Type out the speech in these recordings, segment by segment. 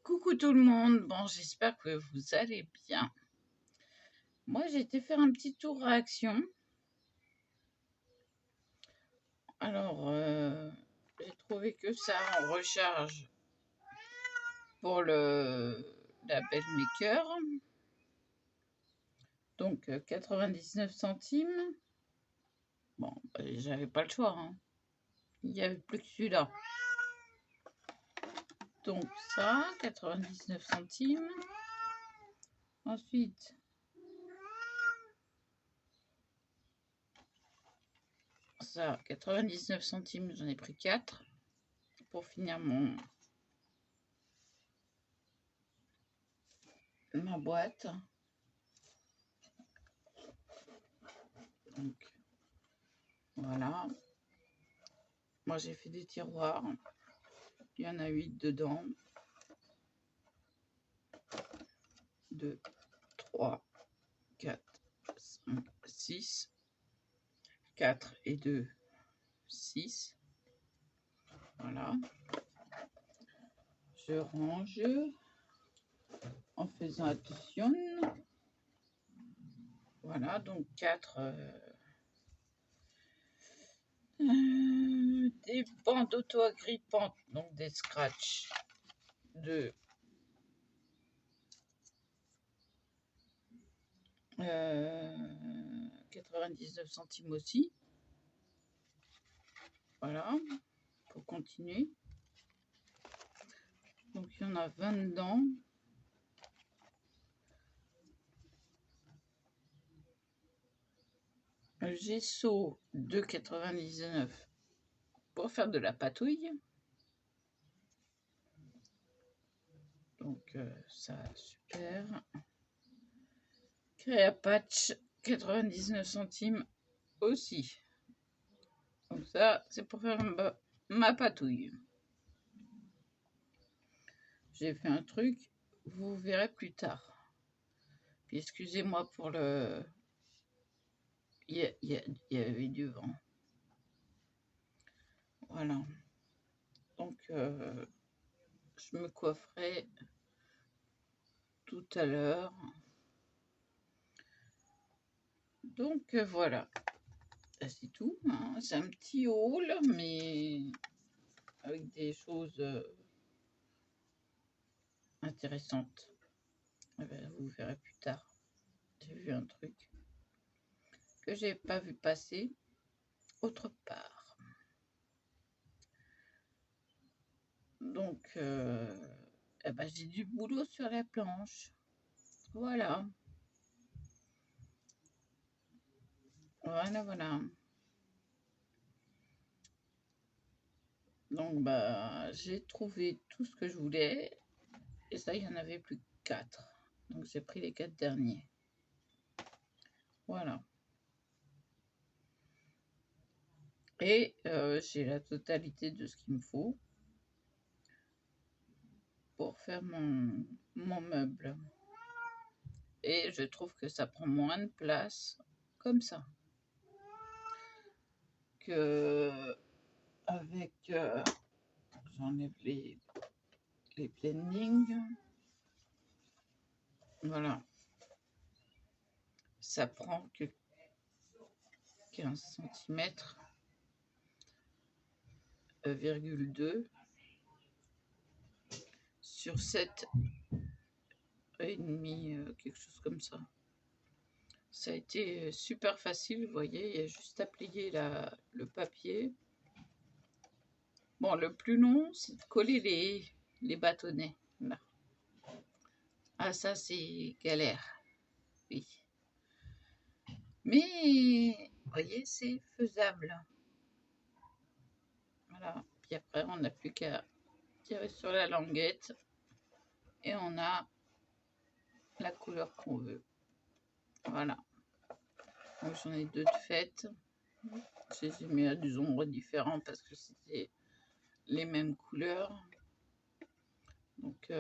Coucou tout le monde, bon j'espère que vous allez bien. Moi j'ai été faire un petit tour réaction. Alors j'ai trouvé que ça en recharge pour le label Maker. Donc 99 centimes. Bon, j'avais pas le choix, hein. Il n'y avait plus que celui-là. Donc ça, 99 centimes. Ensuite, ça, 99 centimes, j'en ai pris 4 pour finir ma boîte. Donc, voilà. Moi, j'ai fait des tiroirs. Il y en a 8 dedans. 2, 3, 4, 5, 6. 4 et 2, 6. Voilà. Je range en faisant attention. Voilà, donc 4 des bandes auto-agrippantes, donc des scratchs de 99 centimes aussi. Voilà, pour continuer. Donc il y en a 20 dedans. Gesso de 99 pour faire de la patouille. Donc ça, super. Créapatch, 99 centimes aussi. Donc ça, c'est pour faire ma patouille. J'ai fait un truc, vous verrez plus tard. Puis excusez-moi pour le... Il y avait du vent. Voilà. Donc, je me coifferai tout à l'heure. Donc, voilà. C'est tout. Hein. C'est un petit haul, mais avec des choses intéressantes. Eh ben, vous verrez plus tard. J'ai vu un truc que j'ai pas vu passer autre part. Donc, eh ben, j'ai du boulot sur la planche. Voilà. Voilà, voilà. Donc, bah, j'ai trouvé tout ce que je voulais. Et ça, il n'y en avait plus que 4. Donc, j'ai pris les 4 derniers. Voilà. Et j'ai la totalité de ce qu'il me faut pour faire mon meuble. Et je trouve que ça prend moins de place comme ça que avec j'enlève les blendings. Voilà. Ça prend que 15 cm, 2 sur 7 et demi, quelque chose comme ça. Ça a été super facile, vous voyez, il y a juste à plier le papier. Bon, le plus long, c'est de coller les bâtonnets. Là. Ah, ça, c'est galère. Oui. Mais, vous voyez, c'est faisable. Voilà. Puis après, on n'a plus qu'à tirer sur la languette et on a la couleur qu'on veut. Voilà. Donc, j'en ai 2 de faites. J'ai mis à des ombres différents parce que c'était les mêmes couleurs. Donc,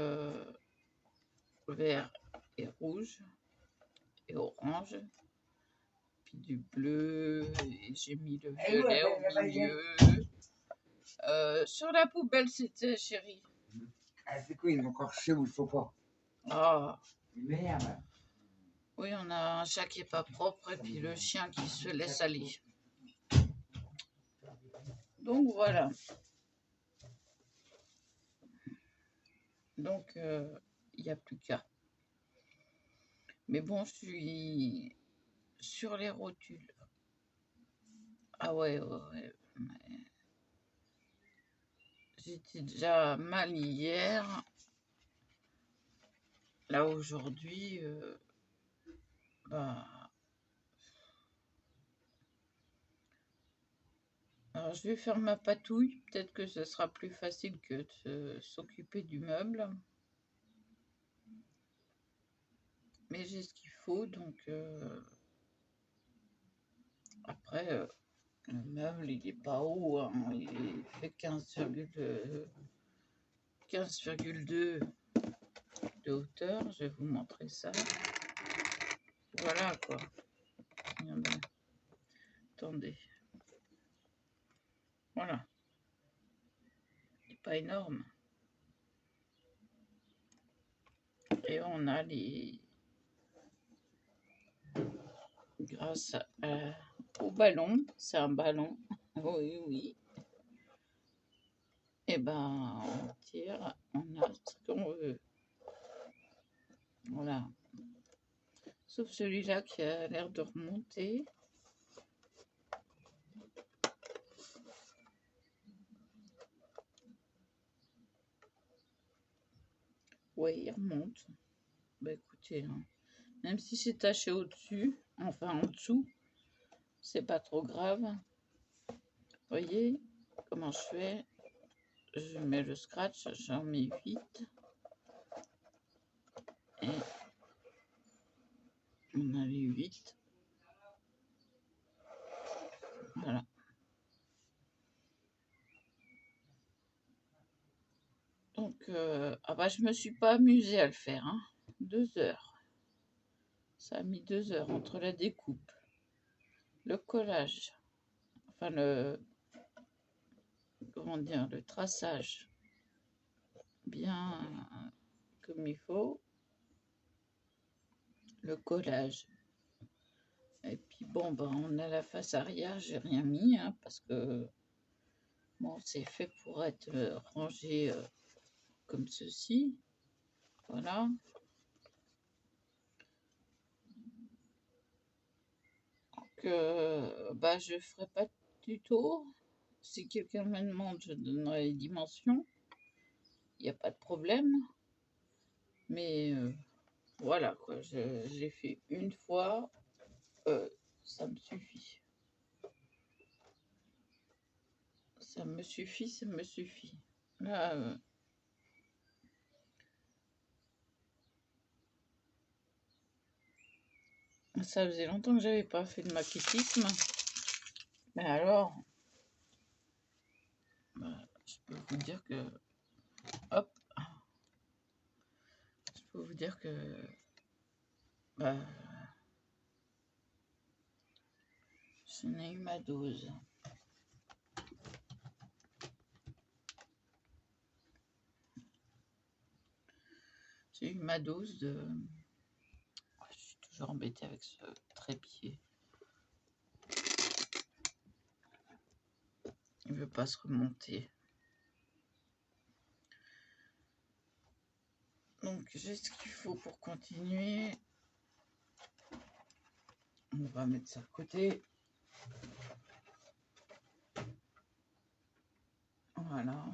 vert et rouge et orange. Puis du bleu, et j'ai mis le violet au milieu. Sur la poubelle, c'était, chérie. Ah, c'est quoi, ils ont encore chez où il faut pas. Ah, Merde. oui, on a un chat qui est pas propre et puis le chien qui se laisse aller. Donc voilà. Donc il n'y a plus qu'à. Mais bon, je suis sur les rotules. Ah ouais, ouais. J'étais déjà mal hier. Là aujourd'hui, bah. Alors je vais faire ma patouille. Peut-être que ce sera plus facile que de s'occuper du meuble. Mais j'ai ce qu'il faut, donc après, le meuble, il est pas haut, hein, il fait 15,2 de hauteur. Je vais vous montrer ça. Voilà quoi. Regardez. Attendez. Voilà. C'est pas énorme. Et on a les... Grâce au ballon, c'est un ballon. Oui, oui. Et ben, on tire, on a ce qu'on veut. Voilà. Sauf celui-là qui a l'air de remonter. Ouais, il remonte. Bah écoutez, hein, même si c'est taché au-dessus, enfin en dessous, c'est pas trop grave. Voyez comment je fais? Je mets le scratch, j'en mets 8. Et on a les 8. Voilà. Donc, ah bah, je me suis pas amusée à le faire. Hein. 2 heures. Ça a mis 2 heures entre la découpe, le collage, enfin comment dire, le traçage bien comme il faut, le collage. Et puis bon, ben, on a la face arrière, j'ai rien mis, hein, parce que bon, c'est fait pour être rangé comme ceci. Voilà. Donc, bah, je ferai pas de tuto. Si quelqu'un me demande, je donnerai les dimensions. Il n'y a pas de problème. Mais voilà, quoi. J'ai fait une fois. Ça me suffit. Ça me suffit, ça me suffit. Là, ça faisait longtemps que j'avais pas fait de maquettisme. Mais alors, bah, je peux vous dire que... Hop. Je peux vous dire que... Bah, j'en ai eu ma dose. J'ai eu ma dose de... Je suis toujours embêtée avec ce trépied. Il veut pas se remonter. Donc j'ai ce qu'il faut pour continuer. On va mettre ça de côté. Voilà.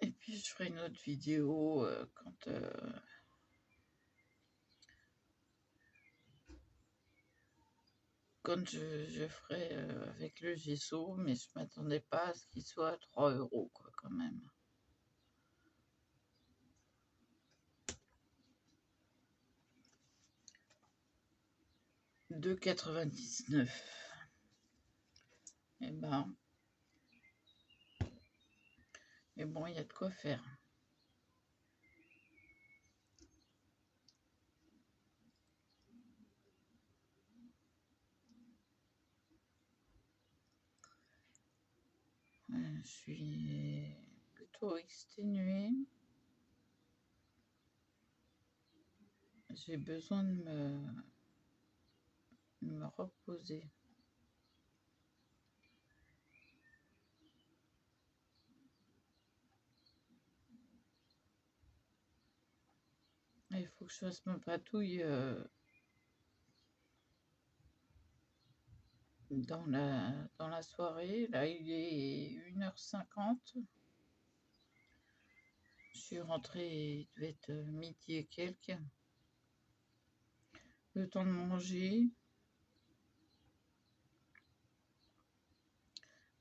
Et puis je ferai une autre vidéo quand je ferai avec le gesso, mais je m'attendais pas à ce qu'il soit à 3 € quoi, quand même. €2,99. Eh ben, Mais bon, il y a de quoi faire. Je suis plutôt exténuée. J'ai besoin de me reposer. Il faut que je fasse ma patouille dans la soirée. Là, il est 1h50. Je suis rentrée, il devait être midi et quelques. Le temps de manger.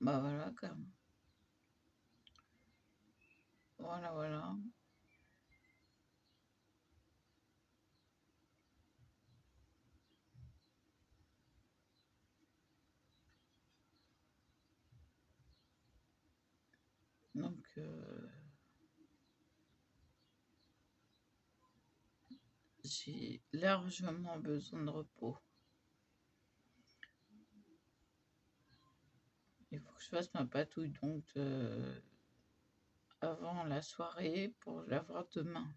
Bah voilà, quand même. Voilà, voilà. Donc, j'ai largement besoin de repos. Il faut que je fasse ma patouille donc avant la soirée pour l'avoir demain.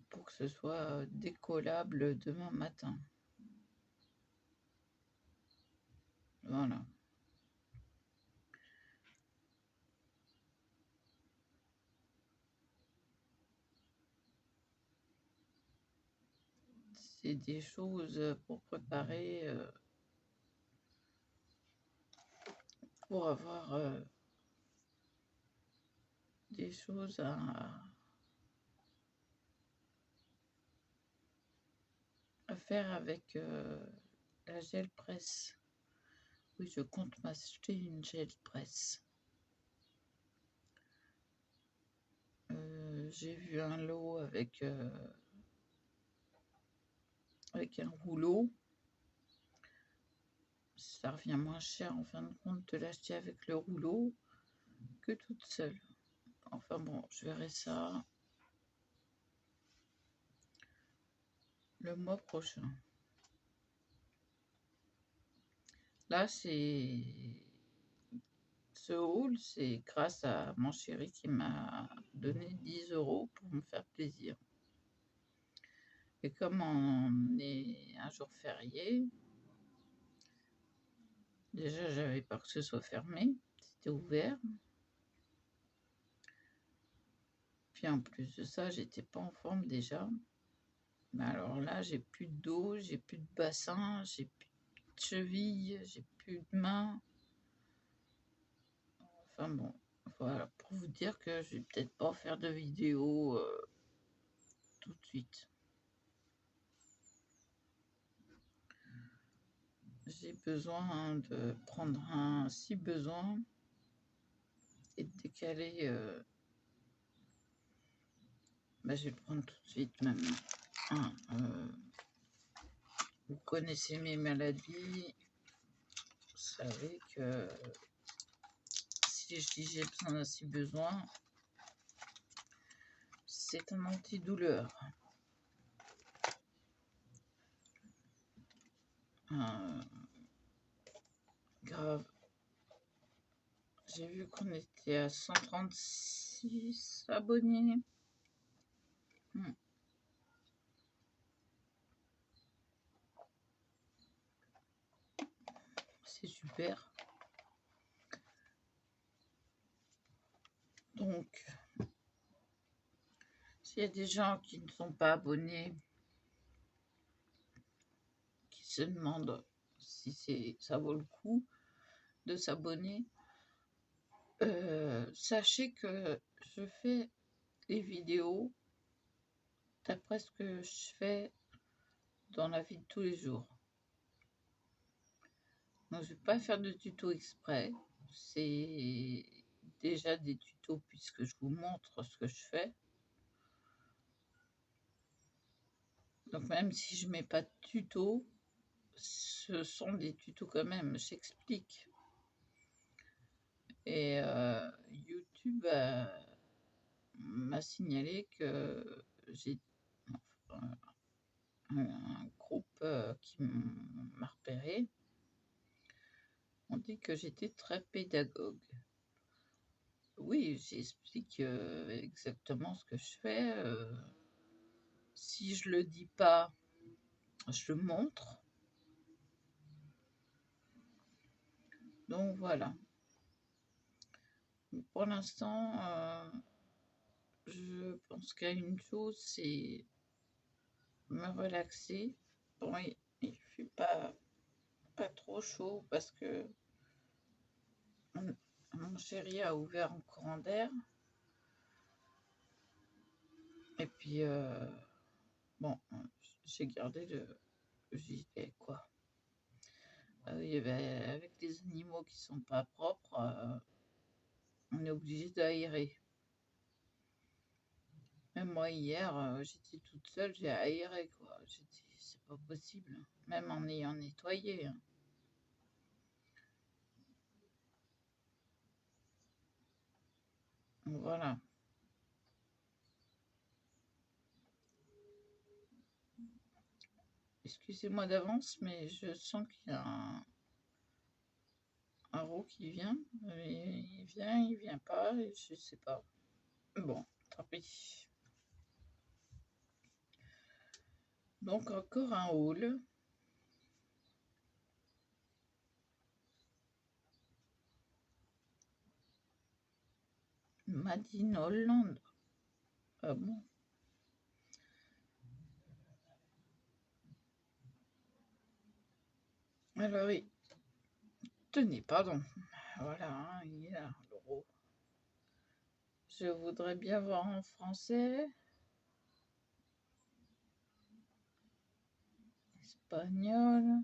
Pour que ce soit décollable demain matin. Voilà. C'est des choses pour préparer, pour avoir des choses à faire avec la gel presse. Oui, je compte m'acheter une gel presse. J'ai vu un lot avec un rouleau. Ça revient moins cher en fin de compte de l'acheter avec le rouleau que toute seule. Enfin bon, je verrai ça le mois prochain. Là, ce haul, c'est grâce à mon chéri qui m'a donné 10 € pour me faire plaisir. Et comme on est un jour férié, déjà j'avais peur que ce soit fermé, c'était ouvert. Puis en plus de ça, j'étais pas en forme déjà. Mais alors là, j'ai plus de dos, j'ai plus de bassin, j'ai plus de cheville, j'ai plus de mains. Enfin bon, voilà, pour vous dire que je vais peut-être pas faire de vidéo tout de suite. J'ai besoin de prendre un si besoin et de décaler. Bah, je vais le prendre tout de suite même. Vous connaissez mes maladies. Vous savez que si je dis j'ai besoin d'un si besoin, c'est un antidouleur. Grave. J'ai vu qu'on était à 136 abonnés. C'est super. Donc, s'il y a des gens qui ne sont pas abonnés, qui se demandent si ça vaut le coup de s'abonner, sachez que je fais des vidéos d'après ce que je fais dans la vie de tous les jours. Donc, je ne vais pas faire de tuto exprès. C'est déjà des tutos puisque je vous montre ce que je fais. Donc, même si je ne mets pas de tuto, ce sont des tutos quand même. J'explique. Et YouTube m'a signalé que j'ai enfin, un groupe qui m'a repéré. On dit que j'étais très pédagogue. Oui, j'explique exactement ce que je fais. Si je le dis pas, je le montre. Donc voilà. Pour l'instant, je pense qu'il y a une chose, c'est me relaxer. Bon, il fait pas trop chaud parce que mon chéri a ouvert un courant d'air. Et puis, bon, j'ai gardé le gilet, quoi. Oui, ben, avec les animaux qui sont pas propres, on est obligé d'aérer. Même moi, hier, j'étais toute seule, j'ai aéré, quoi. J'ai dit, c'est pas possible, même en ayant nettoyé. Hein. Voilà. Excusez-moi d'avance, mais je sens qu'il y a un roux qui vient. Il vient pas, et je sais pas. Bon, tant pis. Donc encore un haul. Madine Hollande. Ah bon? Alors, tenez, pardon. Voilà, hein, il est là, l'euro. Je voudrais bien voir en français. Espagnol.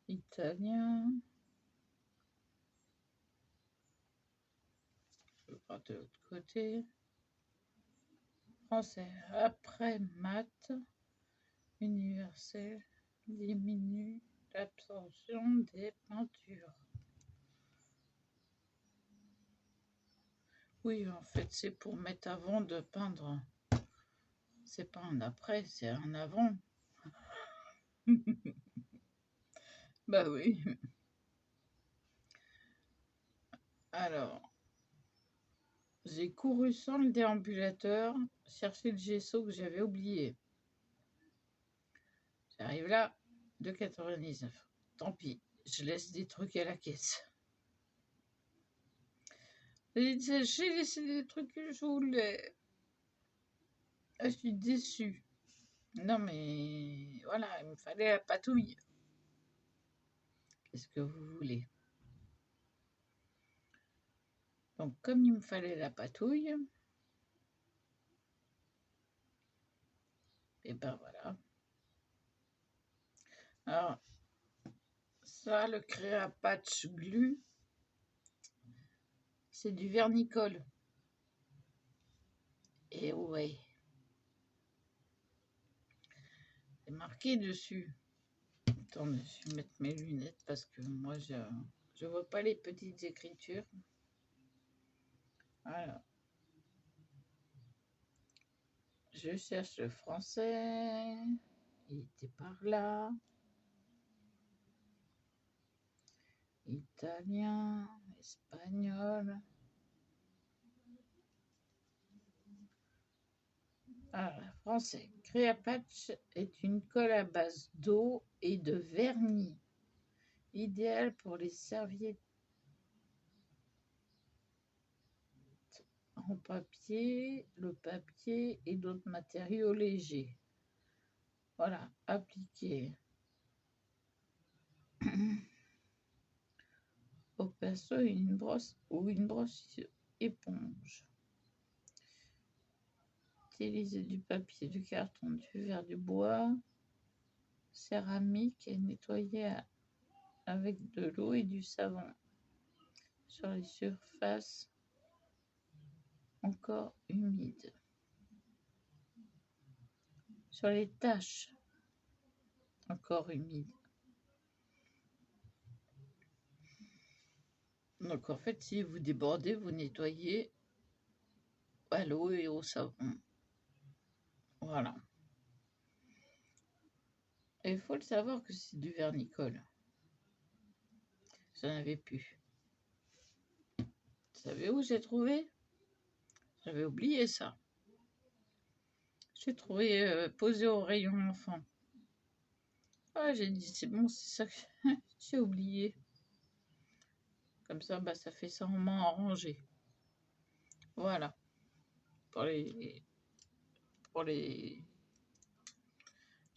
Italien. Je vais de l'autre côté. Français. Après maths, universel, diminue l'absorption des peintures. Oui, en fait, c'est pour mettre avant de peindre. C'est pas un après, c'est un avant. Bah oui. Alors, j'ai couru sans le déambulateur chercher le gesso que j'avais oublié. J'arrive là, 2,99. Tant pis, je laisse des trucs à la caisse. J'ai laissé des trucs que je voulais. Ah, je suis déçue. Non mais voilà, il me fallait la patouille. Qu'est-ce que vous voulez? Donc comme il me fallait la patouille, et ben voilà. Alors ça, le Créa Patch Glue, c'est du vernicole. Et ouais. C'est marqué dessus. Attendez, je vais mettre mes lunettes parce que moi, je vois pas les petites écritures. Voilà. Je cherche le français. Il était par là. Italien, espagnol. Alors, français. Créapatch est une colle à base d'eau et de vernis, idéale pour les serviettes en papier, le papier et d'autres matériaux légers. Voilà, appliqué au pinceau une brosse ou une brosse éponge. Utiliser du papier, du carton, du verre, du bois, céramique et nettoyer avec de l'eau et du savon sur les surfaces encore humides. Sur les taches encore humides. Donc en fait, si vous débordez, vous nettoyez à l'eau et au savon. Voilà. Et il faut le savoir que c'est du vernicole. J'en avais plus. Vous savez où j'ai trouvé? J'avais oublié ça. J'ai trouvé posé au rayon enfant. Ah, j'ai dit, c'est bon, c'est ça que j'ai oublié. Comme ça, bah, ça fait ça en main rangé. Voilà. Pour les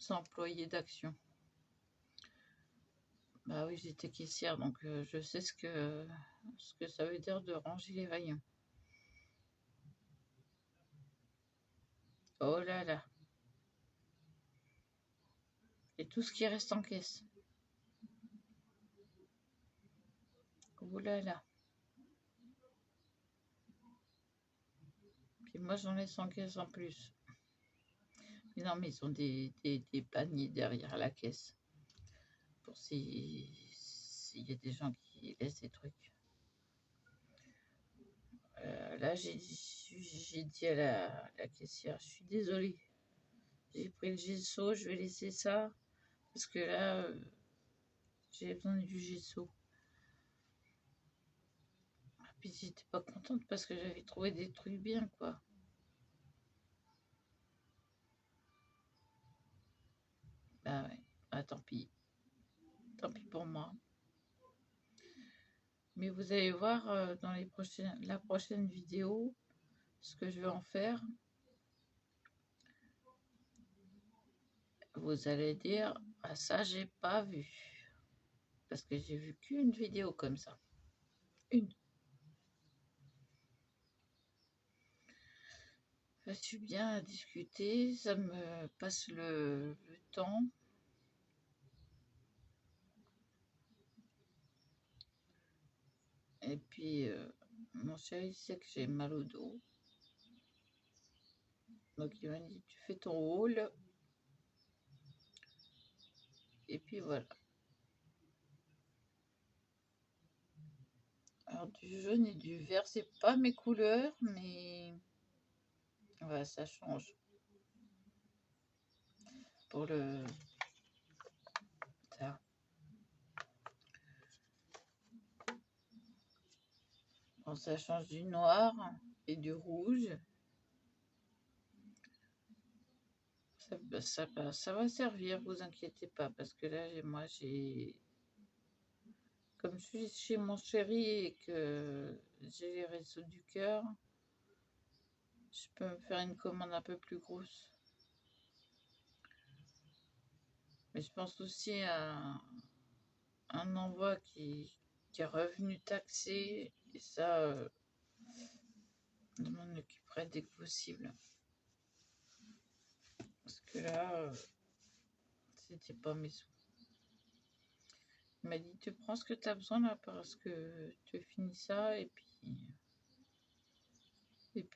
employés d'Action. Bah oui, j'étais caissière, donc je sais ce que ça veut dire de ranger les rayons. Oh là là. Et tout ce qui reste en caisse. Oh là là. Puis moi, j'en laisse en caisse en plus. Mais non, mais ils ont des paniers derrière la caisse. Pour s'il y a des gens qui laissent des trucs. Là, j'ai dit à la caissière, je suis désolée. J'ai pris le gesso, je vais laisser ça. Parce que là, j'ai besoin du gesso. Puis j'étais pas contente parce que j'avais trouvé des trucs bien, quoi. Bah ouais, ah, tant pis. Tant pis pour moi. Mais vous allez voir dans la prochaine vidéo ce que je vais en faire. Vous allez dire, ah ça j'ai pas vu. Parce que j'ai vu qu'une vidéo comme ça. Une. Je suis bien à discuter, ça me passe le temps. Et puis, mon chéri sait que j'ai mal au dos. Donc il m'a dit, tu fais ton rôle. Et puis voilà. Alors du jaune et du vert, c'est pas mes couleurs, mais ouais, ça change. Pour le... Ça. Bon, ça change du noir et du rouge. Ça va servir, vous inquiétez pas, parce que là, moi, comme je suis chez mon chéri et que j'ai les Restos du Cœur, je peux me faire une commande un peu plus grosse. Mais je pense aussi à un envoi qui est revenu taxé, et ça, je m'en occuperai dès que possible. Parce que là, c'était pas mes sous. Il m'a dit, tu prends ce que tu as besoin là parce que tu finis ça et puis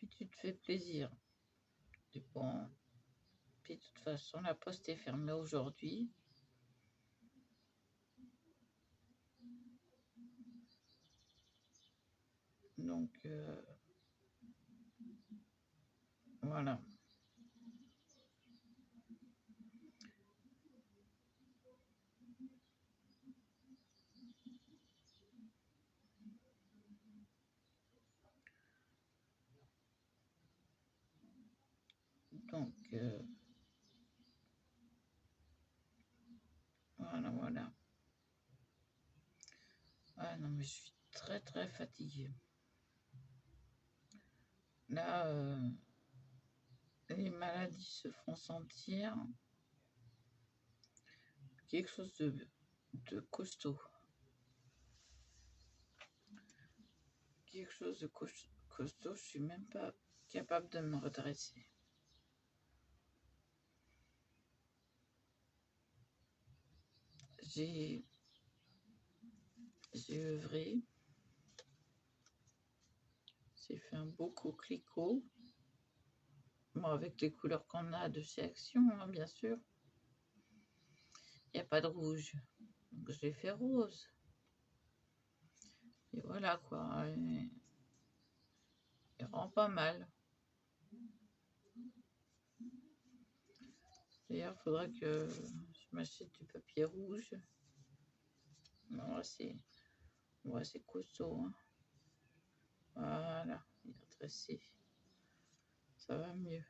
tu te fais plaisir. Et bon, puis de toute façon, la poste est fermée aujourd'hui. Donc, voilà. Donc, voilà. Ah non, mais je suis très, très fatiguée. Là, les maladies se font sentir. Quelque chose de costaud. Quelque chose de costaud, je suis même pas capable de me redresser. J'ai œuvré. J'ai fait un beau coquelicot. Bon, avec les couleurs qu'on a de chez Action, hein, bien sûr. Il n'y a pas de rouge. Donc je l'ai fait rose. Et voilà quoi. Et il rend pas mal. D'ailleurs, il faudra que je m'achète du papier rouge. Non, là, c'est costaud. Hein. Voilà, il a tressé. Ça va mieux.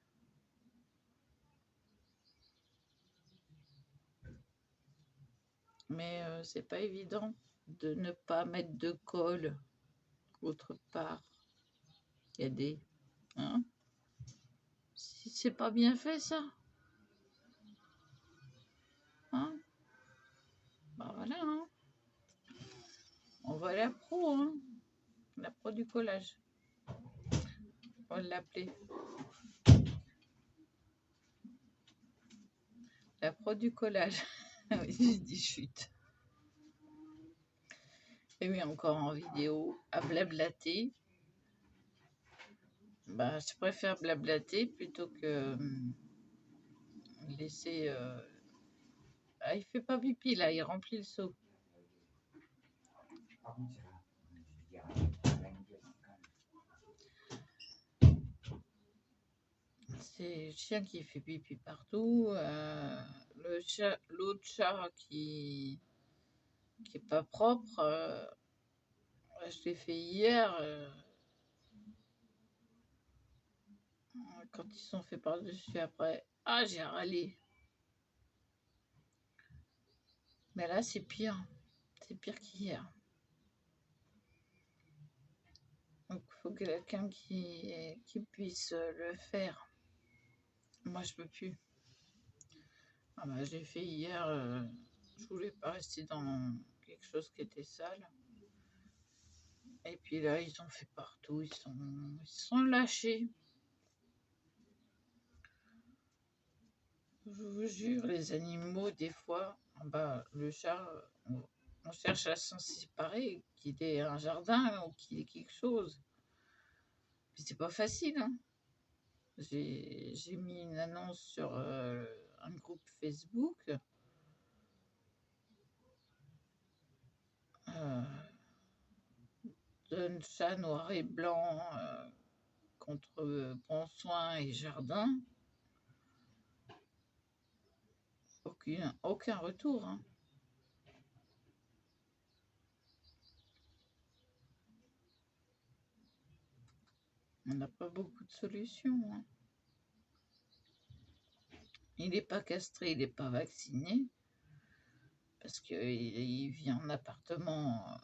Mais c'est pas évident de ne pas mettre de colle autre part. Il y a des... Hein, si c'est pas bien fait, ça. Hein, bah voilà. Hein. On voit la pro, hein. La pro du collage. On va l'appeler. La pro du collage. Oui, je dis chute. Et oui, encore en vidéo, à blablater. Bah, je préfère blablater plutôt que laisser... Ah, il fait pas pipi, là, il remplit le seau. Par contre, je dirais, C'est le chien qui fait pipi partout. L'autre chat qui est pas propre. Je l'ai fait hier. Quand ils sont faits par-dessus après. Ah, j'ai râlé. Mais là, c'est pire. C'est pire qu'hier. Donc, il faut quelqu'un qui puisse le faire. Moi, je peux plus. Ah bah, j'ai fait hier. Je voulais pas rester dans quelque chose qui était sale. Et puis là, ils ont fait partout. Ils sont lâchés. Je vous jure, les animaux, des fois, bah, le chat, on cherche à s'en séparer, qu'il ait un jardin ou qu'il ait quelque chose. Puis c'est pas facile. Hein. J'ai mis une annonce sur un groupe Facebook. D'un chat noir et blanc contre Bon Soin et Jardin. Aucun retour. Hein. On n'a pas beaucoup de solutions. Hein. Il n'est pas castré, il n'est pas vacciné. Parce qu'il vit en appartement.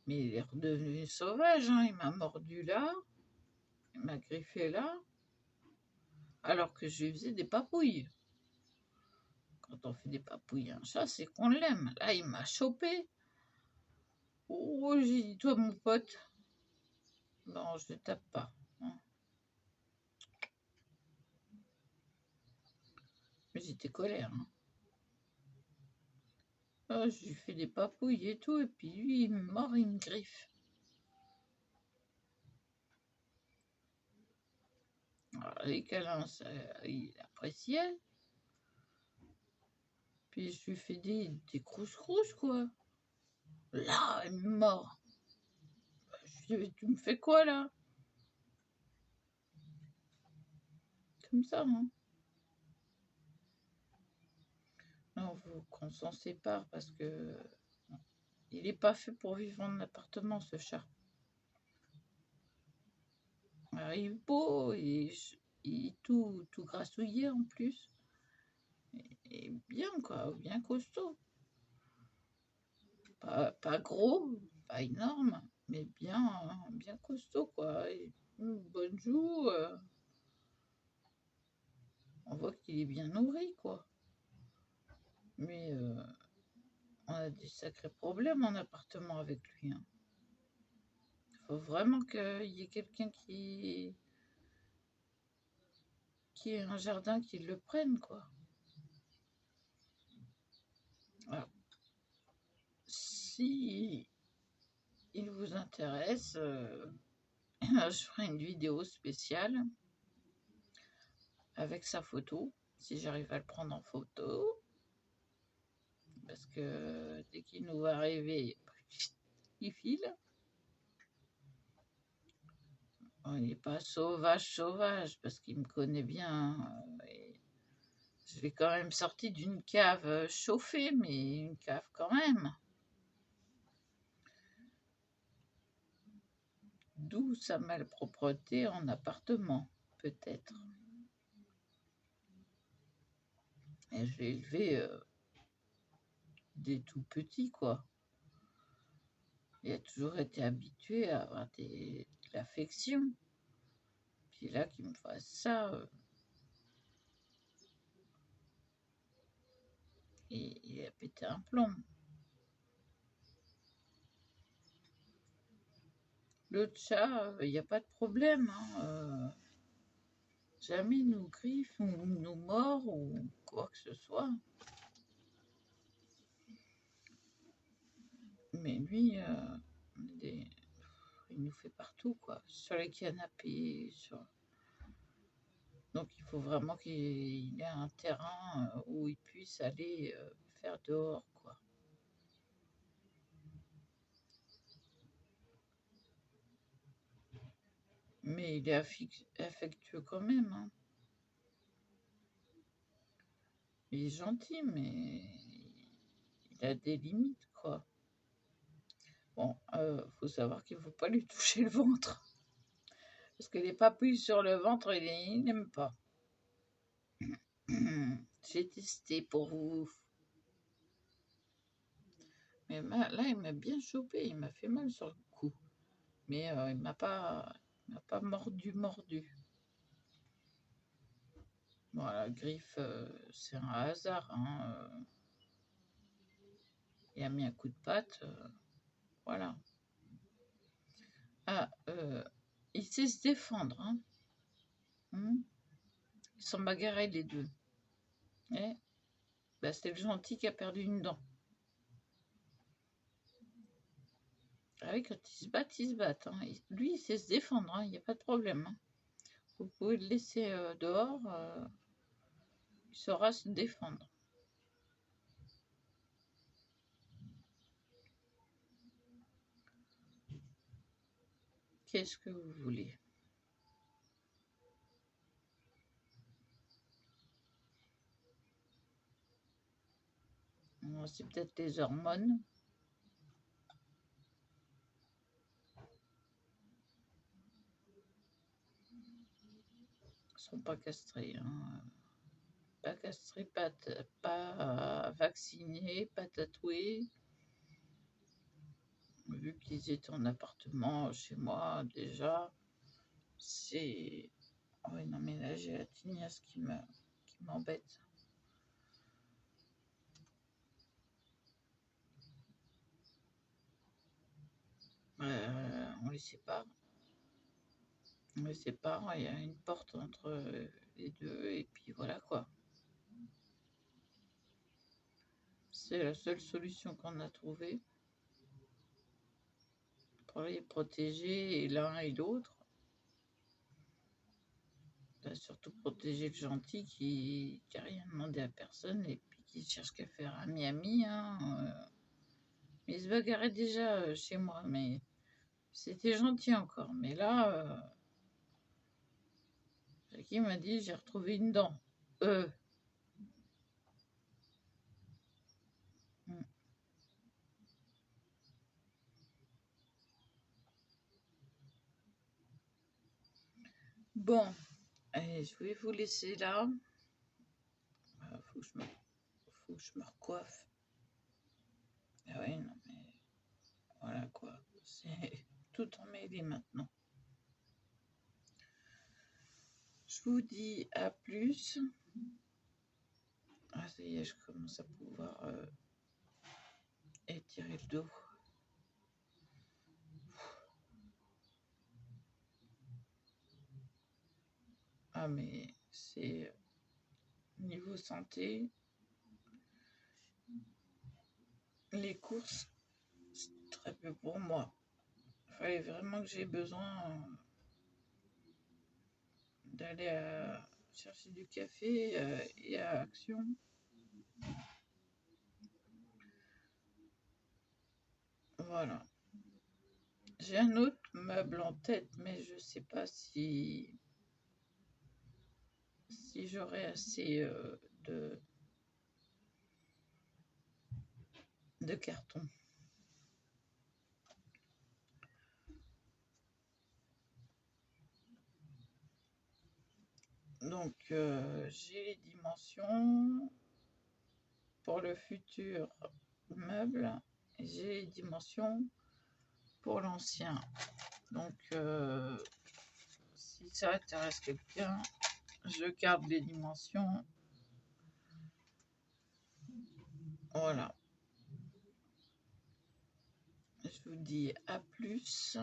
Mais il est redevenu sauvage. Hein. Il m'a mordu là. Il m'a griffé là. Alors que je lui faisais des papouilles. Quand on fait des papouilles à un chat, c'est qu'on l'aime. Là, il m'a chopé. Oh, j'ai dit, toi, mon pote. Non, je ne tape pas. Hein. Mais j'étais colère. Hein. Oh, je lui fais des papouilles et tout. Et puis lui, il me mord, il me griffe. Alors, les câlins, il appréciait. Puis je lui fais des crousses, quoi. Là, il me mord. Je lui dis, tu me fais quoi, là? Comme ça, hein. Non, faut qu'on s'en sépare parce que il n'est pas fait pour vivre en appartement, ce chat. Il arrive beau, il tout grassouillé en plus. Et bien, quoi, bien costaud. Pas gros, pas énorme, mais bien costaud, quoi. Et une bonne joue. On voit qu'il est bien nourri, quoi. Mais on a des sacrés problèmes en appartement avec lui. Hein. Faut vraiment qu'il y ait quelqu'un qui ait un jardin qui le prenne, quoi. Alors, si il vous intéresse, je ferai une vidéo spéciale avec sa photo, si j'arrive à le prendre en photo. Parce que dès qu'il nous va arriver, il file. Bon, il n'est pas sauvage, parce qu'il me connaît bien. Et je l'ai quand même sorti d'une cave chauffée, mais une cave quand même. D'où sa malpropreté en appartement, peut-être. Et je l'ai élevé dès tout petit, quoi. Il a toujours été habitué à avoir de l'affection. Puis là, qu'il me fasse ça, il a pété un plomb. L'autre chat, il n'y a pas de problème. Hein, jamais il nous griffe ou nous mord ou quoi que ce soit. Mais lui, il nous fait partout, quoi. Sur les canapés, Donc il faut vraiment qu'il ait un terrain où il puisse aller faire dehors, quoi. Mais il est affectueux quand même. Hein. Il est gentil, mais il a des limites, quoi. Bon, faut savoir qu'il ne faut pas lui toucher le ventre. Parce que les papouilles sur le ventre, il n'aime pas. J'ai testé pour vous. Mais là, il m'a bien chopé. Il m'a fait mal sur le cou. Mais il m'a pas mordu. Bon, la griffe, c'est un hasard. Hein. Il a mis un coup de patte. Voilà. Ah, il sait se défendre. Hein. Ils sont bagarrés les deux. Eh, bah, c'est le gentil qui a perdu une dent. Ah oui, quand ils se battent. Hein. Lui, il sait se défendre. Hein. Il n'y a pas de problème. Hein. Vous pouvez le laisser dehors. Il saura se défendre. Qu'est-ce que vous voulez? C'est peut-être les hormones. Ils ne sont pas castrés. Hein. Pas castrés, pas vaccinés, pas tatoués. Vu qu'ils étaient en appartement chez moi déjà, c'est... Oui, non, mais là, j'ai la tignasse qui m'embête. On les sépare. Il y a une porte entre les deux, et puis voilà quoi. C'est la seule solution qu'on a trouvée pour les protéger, l'un et l'autre. Surtout protéger le gentil qui n'a rien demandé à personne et puis qui cherche qu'à faire ami. Hein. Mais il se bagarrait déjà chez moi, mais c'était gentil encore. Mais là, Jackie m'a dit j'ai retrouvé une dent. Bon, allez, je vais vous laisser là. Faut que je me recoiffe. Ah oui, non, mais voilà quoi. C'est tout emmêlé maintenant. Je vous dis à plus. Ah, ça y est, je commence à pouvoir étirer le dos. Ah, mais c'est niveau santé. Les courses, c'est très peu pour moi. Il fallait vraiment que j'ai besoin d'aller chercher du café et à Action. Voilà. J'ai un autre meuble en tête, mais je sais pas si j'aurai assez de carton. Donc, j'ai les dimensions pour le futur meuble. J'ai les dimensions pour l'ancien. Donc, si ça intéresse quelqu'un, je garde les dimensions. Voilà. Je vous dis à plus.